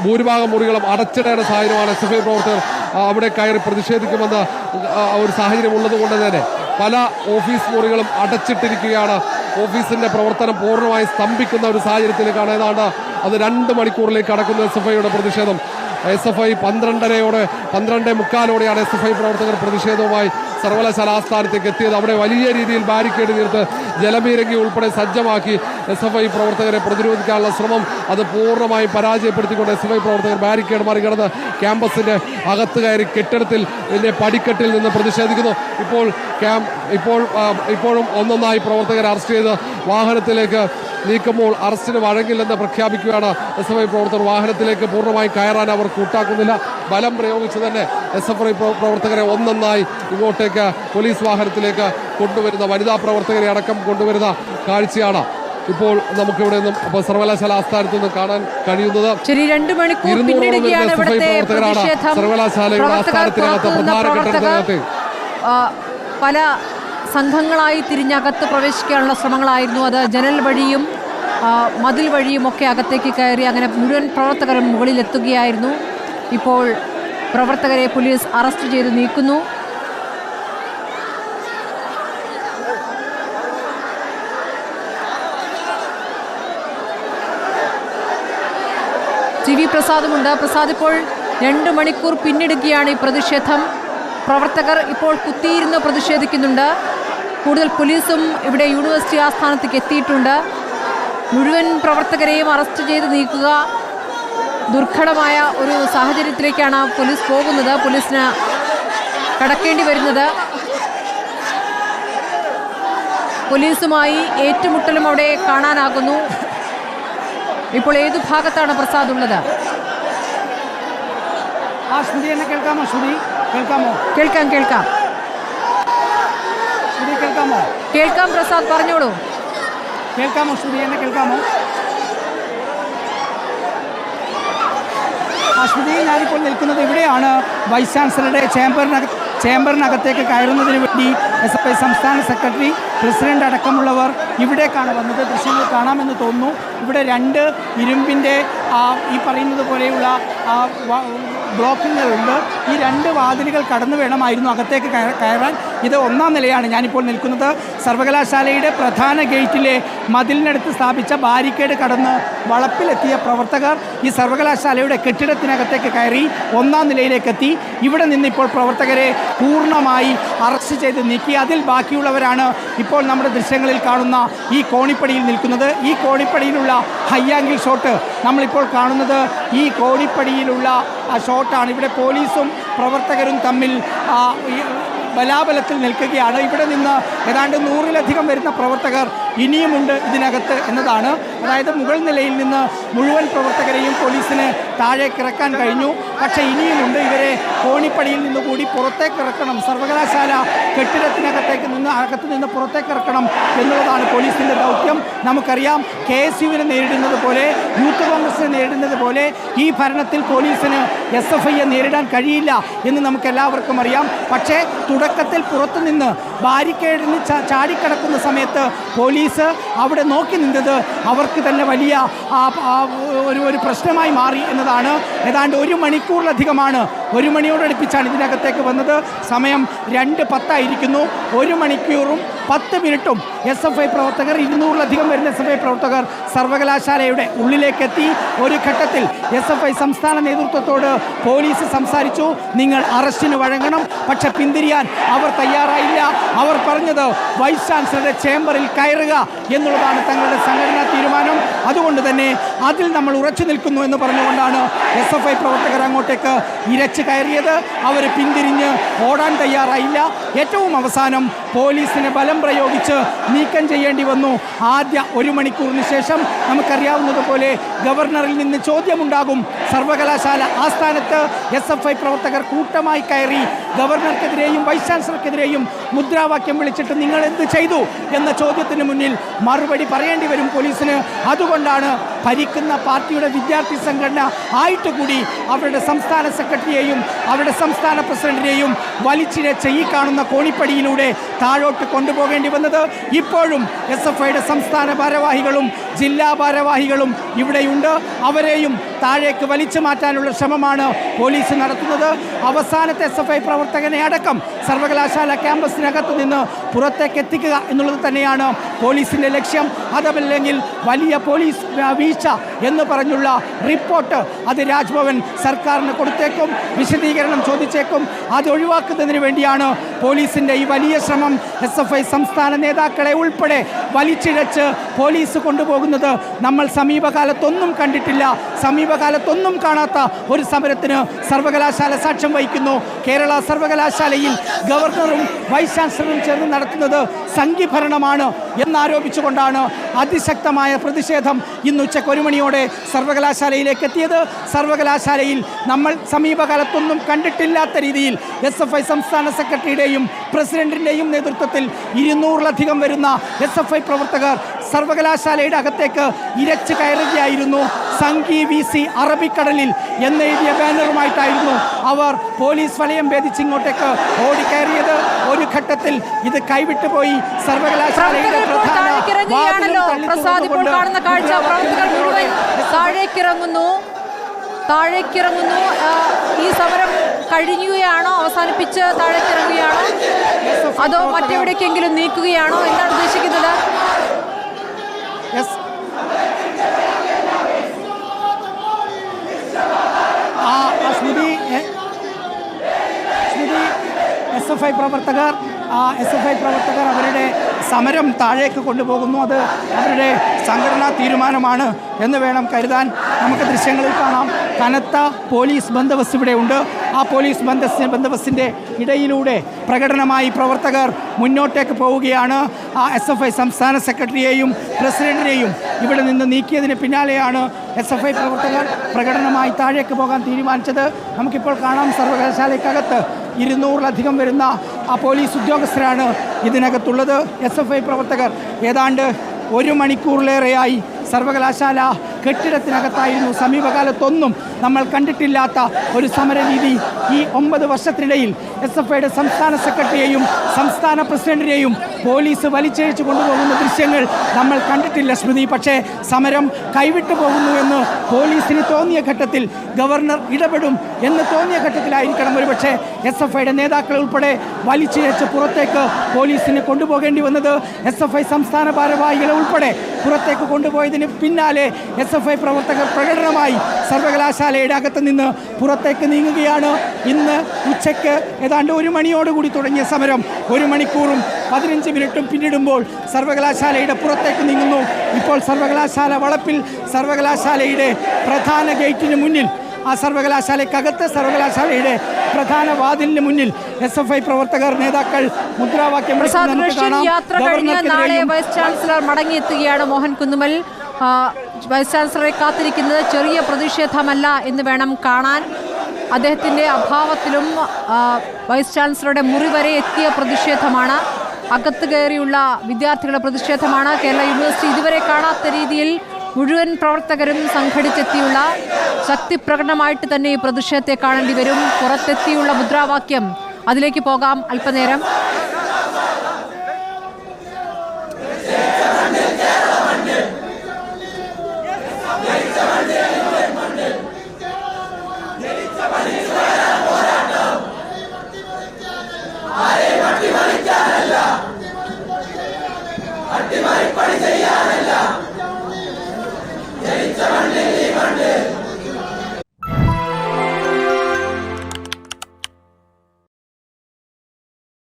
ഭൂരിഭാഗം മുറികളും അടച്ചിടേണ്ട സാഹചര്യമാണ്. SFI പ്രവർത്തകർ അവിടെ കയറി പ്രതിഷേധിക്കുമെന്ന് ഒരു സാഹചര്യം ഉള്ളത് കൊണ്ട് തന്നെ പല ഓഫീസ് മുറികളും അടച്ചിട്ടിരിക്കുകയാണ്. ഓഫീസിന്റെ പ്രവർത്തനം പൂർണ്ണമായി സ്തംഭിക്കുന്ന ഒരു സാഹചര്യത്തിലേക്കാണ് ഏതാണ്ട് അത് 2 മണിക്കൂറിലേക്ക് കടക്കുന്ന SFIയുടെ പ്രതിഷേധം. SFI 12:45 SFI പ്രവർത്തകർ പ്രതിഷേധവുമായി സർവകലാശാല ആസ്ഥാനത്തേക്ക് എത്തിയത്. അവിടെ വലിയ രീതിയിൽ ബാരിക്കേഡ് തീർത്ത് ജലപീരങ്കി ഉൾപ്പെടെ സജ്ജമാക്കി SFI പ്രവർത്തകരെ പ്രതിരോധിക്കാനുള്ള ശ്രമം അത് പൂർണ്ണമായും പരാജയപ്പെടുത്തിക്കൊണ്ട് SFI പ്രവർത്തകർ ബാരിക്കേഡ് മറികടന്ന് ക്യാമ്പസിന്റെ അകത്ത് കയറി കെട്ടിടത്തിൽ പടിക്കെട്ടിൽ നിന്ന് പ്രതിഷേധിക്കുന്നു. ഇപ്പോഴും ഒന്നൊന്നായി പ്രവർത്തകരെ അറസ്റ്റ് ചെയ്ത് വാഹനത്തിലേക്ക് നീക്കുമ്പോൾ അറസ്റ്റിന് വഴങ്ങില്ലെന്ന് പ്രഖ്യാപിക്കുകയാണ് SFI പ്രവർത്തകർ. വാഹനത്തിലേക്ക് പൂർണ്ണമായി കയറാൻ അവർ കൂട്ടാക്കുന്നില്ല. ബലം പ്രയോഗിച്ച് തന്നെ SFI പ്രവർത്തകരെ ഒന്നൊന്നായി ഇങ്ങോട്ടേക്ക് പോലീസ് വാഹനത്തിലേക്ക് കൊണ്ടുവരുന്ന വനിതാ പ്രവർത്തകരെ അടക്കം കൊണ്ടുവരുന്ന കാഴ്ചയാണ് ഇപ്പോൾ നമുക്കിവിടെ നിന്നും സർവകലാശാല ആസ്ഥാനത്ത് നിന്ന് കാണാൻ കഴിയുന്നത്. 2 മണിക്കൂർ പിന്നിടുകയാണ് ഇവിടുത്തെ പ്രതിഷേധം. സർവകലാശാലയുടെ ആസ്ഥാനത്തിനകത്ത് പ്രധാന കെട്ടിടത്തിനകത്ത് പല സംഘങ്ങളായി തിരിഞ്ഞകത്ത് പ്രവേശിക്കാനുള്ള ശ്രമങ്ങളായിരുന്നു. അത് ജനൽ വഴിയും മതിൽ വഴിയും ഒക്കെ അകത്തേക്ക് കയറി അങ്ങനെ മുഴുവൻ പ്രവർത്തകരും മുകളിലെത്തുകയായിരുന്നു. ഇപ്പോൾ പ്രവർത്തകരെ പോലീസ് അറസ്റ്റ് ചെയ്ത് നീക്കുന്നു. TV പ്രസാദുമുണ്ട്. പ്രസാദ്, ഇപ്പോൾ 2 മണിക്കൂർ പിന്നിടുകയാണ് ഈ പ്രതിഷേധം. പ്രവർത്തകർ ഇപ്പോൾ കുത്തിയിരുന്ന് പ്രതിഷേധിക്കുന്നുണ്ട്. കൂടുതൽ പോലീസും ഇവിടെ യൂണിവേഴ്സിറ്റി ആസ്ഥാനത്തേക്ക് എത്തിയിട്ടുണ്ട്. മുഴുവൻ പ്രവർത്തകരെയും അറസ്റ്റ് ചെയ്ത് നീക്കുക ദുർഘടമായ ഒരു സാഹചര്യത്തിലേക്കാണ് പോലീസ് പോകുന്നത്. പോലീസിന് കടക്കേണ്ടി വരുന്നത്. പോലീസുമായി ഏറ്റുമുട്ടലും അവിടെ കാണാനാകുന്നു. ഇപ്പോൾ ഏതു ഭാഗത്താണ് പ്രസാദ് ഉള്ളത്? കേൾക്കാം പ്രസാദ്, പറഞ്ഞോളൂ. കേൾക്കാമോ ശ്രുതി? എന്നെ കേൾക്കാമോ? ശ്രുതി, ഞാനിപ്പോൾ നിൽക്കുന്നത് ഇവിടെയാണ്. വൈസ് ചാൻസലറുടെ ചേംബറിനകത്തേക്ക് കയറുന്നതിന് വേണ്ടി SFI സംസ്ഥാന സെക്രട്ടറി, പ്രസിഡന്റ് അടക്കമുള്ളവർ ഇവിടേക്കാണ് വന്നത്. ദൃശ്യങ്ങൾ കാണാമെന്ന് തോന്നുന്നു. ഇവിടെ 2 ഇരുമ്പിൻ്റെ ഈ പറയുന്നത് പോലെയുള്ള ബ്ലോക്കുകളുണ്ട്. ഈ 2 വാതിലുകൾ കടന്നു വേണമായിരുന്നു അകത്തേക്ക് കയറാൻ. ഇത് 1ാം നിലയാണ് ഞാനിപ്പോൾ നിൽക്കുന്നത്. സർവകലാശാലയുടെ പ്രധാന ഗേറ്റിലെ മതിലിനടുത്ത് സ്ഥാപിച്ച ബാരിക്കേഡ് കടന്ന് വളപ്പിലെത്തിയ പ്രവർത്തകർ ഈ സർവകലാശാലയുടെ കെട്ടിടത്തിനകത്തേക്ക് കയറി 1ാം നിലയിലേക്കെത്തി. ഇവിടെ നിന്നിപ്പോൾ പ്രവർത്തകരെ പൂർണ്ണമായി അറസ്റ്റ് ചെയ്ത് നീക്കി. അതിൽ ബാക്കിയുള്ളവരാണ് ഇപ്പോൾ നമ്മുടെ ദൃശ്യങ്ങളിൽ കാണുന്ന ഈ കോണിപ്പടിയിൽ നിൽക്കുന്നത്. ഈ കോണിപ്പടിയിലുള്ള ഹൈ ആംഗിൾ ഷോട്ട് നമ്മളിപ്പോൾ കാണുന്നത് ഈ കോണിപ്പടിയിലുള്ള ഷോട്ടാണ്. ഇവിടെ പോലീസും പ്രവർത്തകരും തമ്മിൽ ബലാബലത്തിൽ നിൽക്കുകയാണ്. ഇവിടെ നിന്ന് ഏതാണ്ട് 100-ലധികം വരുന്ന പ്രവർത്തകർ ഇനിയുമുണ്ട് ഇതിനകത്ത് എന്നതാണ്. അതായത് മുകൾ നിലയിൽ നിന്ന് മുഴുവൻ പ്രവർത്തകരെയും പോലീസിന് താഴേക്ക് ഇറക്കാൻ കഴിഞ്ഞു. പക്ഷേ ഇനിയുമുണ്ട്. ഇവരെ കോണിപ്പടിയിൽ നിന്നുകൂടി പുറത്തേക്ക് ഇറക്കണം. സർവകലാശാല കെട്ടിടത്തിനകത്ത് നിന്ന് പുറത്തേക്ക് ഇറക്കണം എന്നുള്ളതാണ് പോലീസിൻ്റെ ദൗത്യം. നമുക്കറിയാം, KSUവിനെ നേരിടുന്നത് പോലെ, യൂത്ത് കോൺഗ്രസിനെ നേരിടുന്നത് പോലെ ഈ ഭരണത്തിൽ പോലീസിന് SFIയെ നേരിടാൻ കഴിയില്ല എന്ന് നമുക്കെല്ലാവർക്കും അറിയാം. പക്ഷേ തുടക്കത്തിൽ പുറത്തുനിന്ന് ബാരിക്കേഡിന് ചാടിക്കടക്കുന്ന സമയത്ത് പോലീസ് അവിടെ നോക്കി നിന്നത് അവർക്ക് തന്നെ വലിയ ഒരു പ്രശ്നമായി മാറി എന്നതാണ്. ഏതാണ്ട് 1 മണിക്കൂറിലധികമാണ്, 1 മണിയോടടുപ്പിച്ചാണ് ഇതിനകത്തേക്ക് വന്നത്. സമയം 2:10 1 മണിക്കൂറും 10 മിനിറ്റും SFI പ്രവർത്തകർ, 200-ലധികം വരുന്ന SFI പ്രവർത്തകർ സർവകലാശാലയുടെ ഉള്ളിലേക്കെത്തി. ഒരു ഘട്ടത്തിൽ SFI സംസ്ഥാന നേതൃത്വത്തോട് പോലീസ് സംസാരിച്ചു, നിങ്ങൾ അറസ്റ്റിന് വഴങ്ങണം. പക്ഷെ പിന്തിരിയാൻ അവർ തയ്യാറായില്ല. അവർ പറഞ്ഞത് വൈസ് ചാൻസലറുടെ ചേംബറിൽ കയറുക എന്നുള്ളതാണ് തങ്ങളുടെ സംഘടനാ തീരുമാനം. അതുകൊണ്ട് തന്നെ അതിൽ നമ്മൾ ഉറച്ചു നിൽക്കുന്നു എന്ന് പറഞ്ഞുകൊണ്ടാണ് SFI പ്രവർത്തകർ അങ്ങോട്ടേക്ക് ഇരച്ചു കയറിയത്. അവർ പിന്തിരിഞ്ഞ് ഓടാൻ തയ്യാറായില്ല. ഏറ്റവും അവസാനം പോലീസിന് ബലം പ്രയോഗിച്ച് നീക്കം ചെയ്യേണ്ടി വന്നു. ആദ്യ 1 മണിക്കൂറിന് ശേഷം നമുക്കറിയാവുന്നതുപോലെ ഗവർണറിൽ നിന്ന് ചോദ്യമുണ്ടാകും. സർവകലാശാല ആസ്ഥാനത്ത് SFI പ്രവർത്തകർ കൂട്ടമായി കയറി ഗവർണർക്കെതിരെയും വൈസ് ചാൻസലർക്കെതിരെയും മുദ്രാവാക്യം വിളിച്ചിട്ട് നിങ്ങൾ എന്ത് ചെയ്തു എന്ന ചോദ്യത്തിന് മുന്നിൽ മറുപടി പറയേണ്ടി വരും പോലീസിന്. അതുകൊണ്ടാണ് ഭരിക്കുന്ന പാർട്ടിയുടെ വിദ്യാർത്ഥി സംഘടന ആയിട്ട് കൂടി അവരുടെ സംസ്ഥാന സെക്രട്ടറിയെയും അവരുടെ സംസ്ഥാന പ്രസിഡന്റിനെയും വലിച്ചിഴച്ച് ഈ കാണുന്ന കോണിപ്പടിയിലൂടെ താഴോട്ട് കൊണ്ടുപോകേണ്ടി വന്നത്. ഇപ്പോഴും SFIയുടെ സംസ്ഥാന ഭാരവാഹികളും ജില്ലാ ഭാരവാഹികളും ഇവിടെയുണ്ട്. അവരെയും താഴേക്ക് വലിച്ചു മാറ്റാനുള്ള ശ്രമമാണ് പോലീസ് നടത്തുന്നത്. അവസാനത്തെ SFI പ്രവർത്തകനെ അടക്കം സർവകലാശാല ക്യാമ്പസിനകത്ത് നിന്ന് പുറത്തേക്ക് എത്തിക്കുക എന്നുള്ളത് തന്നെയാണ് പോലീസിൻ്റെ ലക്ഷ്യം. അതല്ലെങ്കിൽ വലിയ പോലീസ് വീഴ്ച എന്ന് പറഞ്ഞുള്ള റിപ്പോർട്ട് അത് രാജ്ഭവൻ സർക്കാരിന് കൊടുത്തേക്കും, വിശദീകരണം ചോദിച്ചേക്കും. അത് ഒഴിവാക്കുന്നതിന് വേണ്ടിയാണ് പോലീസിൻ്റെ ഈ വലിയ ശ്രമം. SFI സംസ്ഥാന നേതാക്കളെ ഉൾപ്പെടെ വലിച്ചിഴച്ച് പോലീസ് കൊണ്ടുപോകുന്നത് നമ്മൾ സമീപകാലത്തൊന്നും കണ്ടിട്ടില്ല. സമീപകാലത്തൊന്നും കാണാത്ത ഒരു സമരത്തിന് സർവകലാശാല സാക്ഷ്യം വഹിക്കുന്നു. കേരള സർവകലാശാലയിൽ ഗവർണറും വൈസ് ചാൻസലറും ചേർന്ന് നടത്തുന്നത് സംഘീഭരണമാണ് എന്നാരോപിച്ചുകൊണ്ടാണ് അതിശക്തമായ പ്രതിഷേധം ഇന്ന് ഉച്ചയ്ക്ക് 1 മണിയോടെ സർവകലാശാലയിലേക്ക് എത്തിയത്. സർവകലാശാലയിൽ നമ്മൾ സമീപകാലത്തൊന്നും കണ്ടിട്ടില്ലാത്ത രീതിയിൽ SFI സംസ്ഥാന സെക്രട്ടറിയുടെയും പ്രസിഡന്റിൻ്റെയും നേതൃത്വത്തിൽ 200-ലധികം വരുന്ന SFI പ്രവർത്തകർ സർവകലാശാലയുടെ അകത്തേക്ക് ഇരച്ചു കയറുകയായിരുന്നു. സംഘി VC അറബിക്കടലിൽ എന്നെഴുതിയ ബാനറുമായിട്ടായിരുന്നു അവർ പോലീസ് വലയം ഭേദിച്ച് ഇങ്ങോട്ടേക്ക് ഓടിക്കയറിയത്. ഒരു ഘട്ടത്തിൽ ഇത് കൈവിട്ടു പോയി. സർവകലാശാലയുടെ താഴേക്കിറങ്ങുന്നു. ഈ സമരം കഴിഞ്ഞുകയാണോ, അവസാനിപ്പിച്ച് താഴേക്കിറങ്ങുകയാണോ, അതോ മറ്റെവിടേക്കെങ്കിലും നീക്കുകയാണോ, എന്താണ് ഉദ്ദേശിക്കുന്നത്? SFI പ്രവർത്തകർ അവരുടെ സമരം താഴേക്ക് കൊണ്ടുപോകുന്നു. അത് അവരുടെ സംഘടനാ തീരുമാനമാണ് എന്ന് വേണം കരുതാൻ. നമുക്ക് ദൃശ്യങ്ങളിൽ കാണാം, കനത്ത പോലീസ് ബന്ദോബസ്ത് ഇവിടെ ഉണ്ട്. ആ പോലീസ് ബന്ദോബസ്തിൻ്റെ ഇടയിലൂടെ പ്രകടനമായി പ്രവർത്തകർ മുന്നോട്ടേക്ക് പോവുകയാണ്. ആ SFI സംസ്ഥാന സെക്രട്ടറിയെയും പ്രസിഡന്റിനെയും ഇവിടെ നിന്ന് നീക്കിയതിന് പിന്നാലെയാണ് SFI പ്രവർത്തകർ പ്രകടനമായി താഴേക്ക് പോകാൻ തീരുമാനിച്ചത്. നമുക്കിപ്പോൾ കാണാം, സർവകലാശാലയ്ക്കകത്ത് 200-ലധികം വരുന്ന ആ പോലീസ് ഉദ്യോഗസ്ഥരാണ് ഇതിനകത്തുള്ളത്. SFI പ്രവർത്തകർ ഏതാണ്ട് 1 മണിക്കൂറിലേറെയായി സർവകലാശാല കെട്ടിടത്തിനകത്തായിരുന്നു. സമീപകാലത്തൊന്നും നമ്മൾ കണ്ടിട്ടില്ലാത്ത ഒരു സമരരീതി ഈ 9 വർഷത്തിനിടയിൽ SFIയുടെ സംസ്ഥാന സെക്രട്ടറിയെയും സംസ്ഥാന പ്രസിഡന്റിനെയും പോലീസ് വലിച്ചഴിച്ചു കൊണ്ടുപോകുന്ന ദൃശ്യങ്ങൾ നമ്മൾ കണ്ടിട്ടില്ല സ്മൃതി. പക്ഷേ സമരം കൈവിട്ടു പോകുന്നു എന്ന് പോലീസിന് തോന്നിയ ഘട്ടത്തിൽ, ഗവർണർ ഇടപെടും എന്ന് തോന്നിയ ഘട്ടത്തിലായിരിക്കണം ഒരുപക്ഷെ SFIയുടെ നേതാക്കൾ ഉൾപ്പെടെ വലിച്ചിഴച്ച് പുറത്തേക്ക് പോലീസിന് കൊണ്ടുപോകേണ്ടി വന്നത്. SFI സംസ്ഥാന ഭാരവാഹികളെ ഉൾപ്പെടെ പുറത്തേക്ക് കൊണ്ടുപോയതിന് പിന്നാലെ SFI പ്രവർത്തകർ പ്രകടനമായി സർവകലാശാലയുടെ അകത്ത് നിന്ന് പുറത്തേക്ക് നീങ്ങുകയാണ്. ഇന്ന് ഉച്ചയ്ക്ക് ഏതാണ്ട് 1 മണിയോടുകൂടി തുടങ്ങിയ സമരം 1 മണിക്കൂറും 15 മിനിറ്റും പിന്നിടുമ്പോൾ സർവകലാശാലയുടെ പുറത്തേക്ക് നീങ്ങുന്നു. ഇപ്പോൾ സർവകലാശാല വളപ്പിൽ സർവകലാശാലയുടെ പ്രധാന ഗേറ്റിന് മുന്നിൽ, ആ സർവകലാശാലയ്ക്കകത്ത് സർവകലാശാലയുടെ പ്രധാന വാതിലിന് മുന്നിൽ SFI പ്രവർത്തകർ, നേതാക്കൾ മുദ്രാവാക്യം യാത്ര കഴിഞ്ഞ് നാളെ വൈസ് ചാൻസലർ മടങ്ങിയെത്തുകയാണ്. മോഹൻ കുന്നുമൽ വൈസ് ചാൻസലറെ കാത്തിരിക്കുന്നത് ചെറിയ പ്രതിഷേധമല്ല എന്ന് വേണം കാണാൻ. അദ്ദേഹത്തിൻ്റെ അഭാവത്തിലും വൈസ് ചാൻസലറുടെ മുറി വരെ എത്തിയ പ്രതിഷേധമാണ്, അകത്ത് കയറിയുള്ള വിദ്യാർത്ഥികളുടെ പ്രതിഷേധമാണ്. കേരള യൂണിവേഴ്സിറ്റി ഇതുവരെ കാണാത്ത രീതിയിൽ മുഴുവൻ പ്രവർത്തകരും സംഘടിച്ചെത്തിയുള്ള ശക്തിപ്രകടനമായിട്ട് തന്നെ ഈ പ്രതിഷേധത്തെ കാണേണ്ടി വരും. പുറത്തെത്തിയുള്ള മുദ്രാവാക്യം, അതിലേക്ക് പോകാം അല്പനേരം.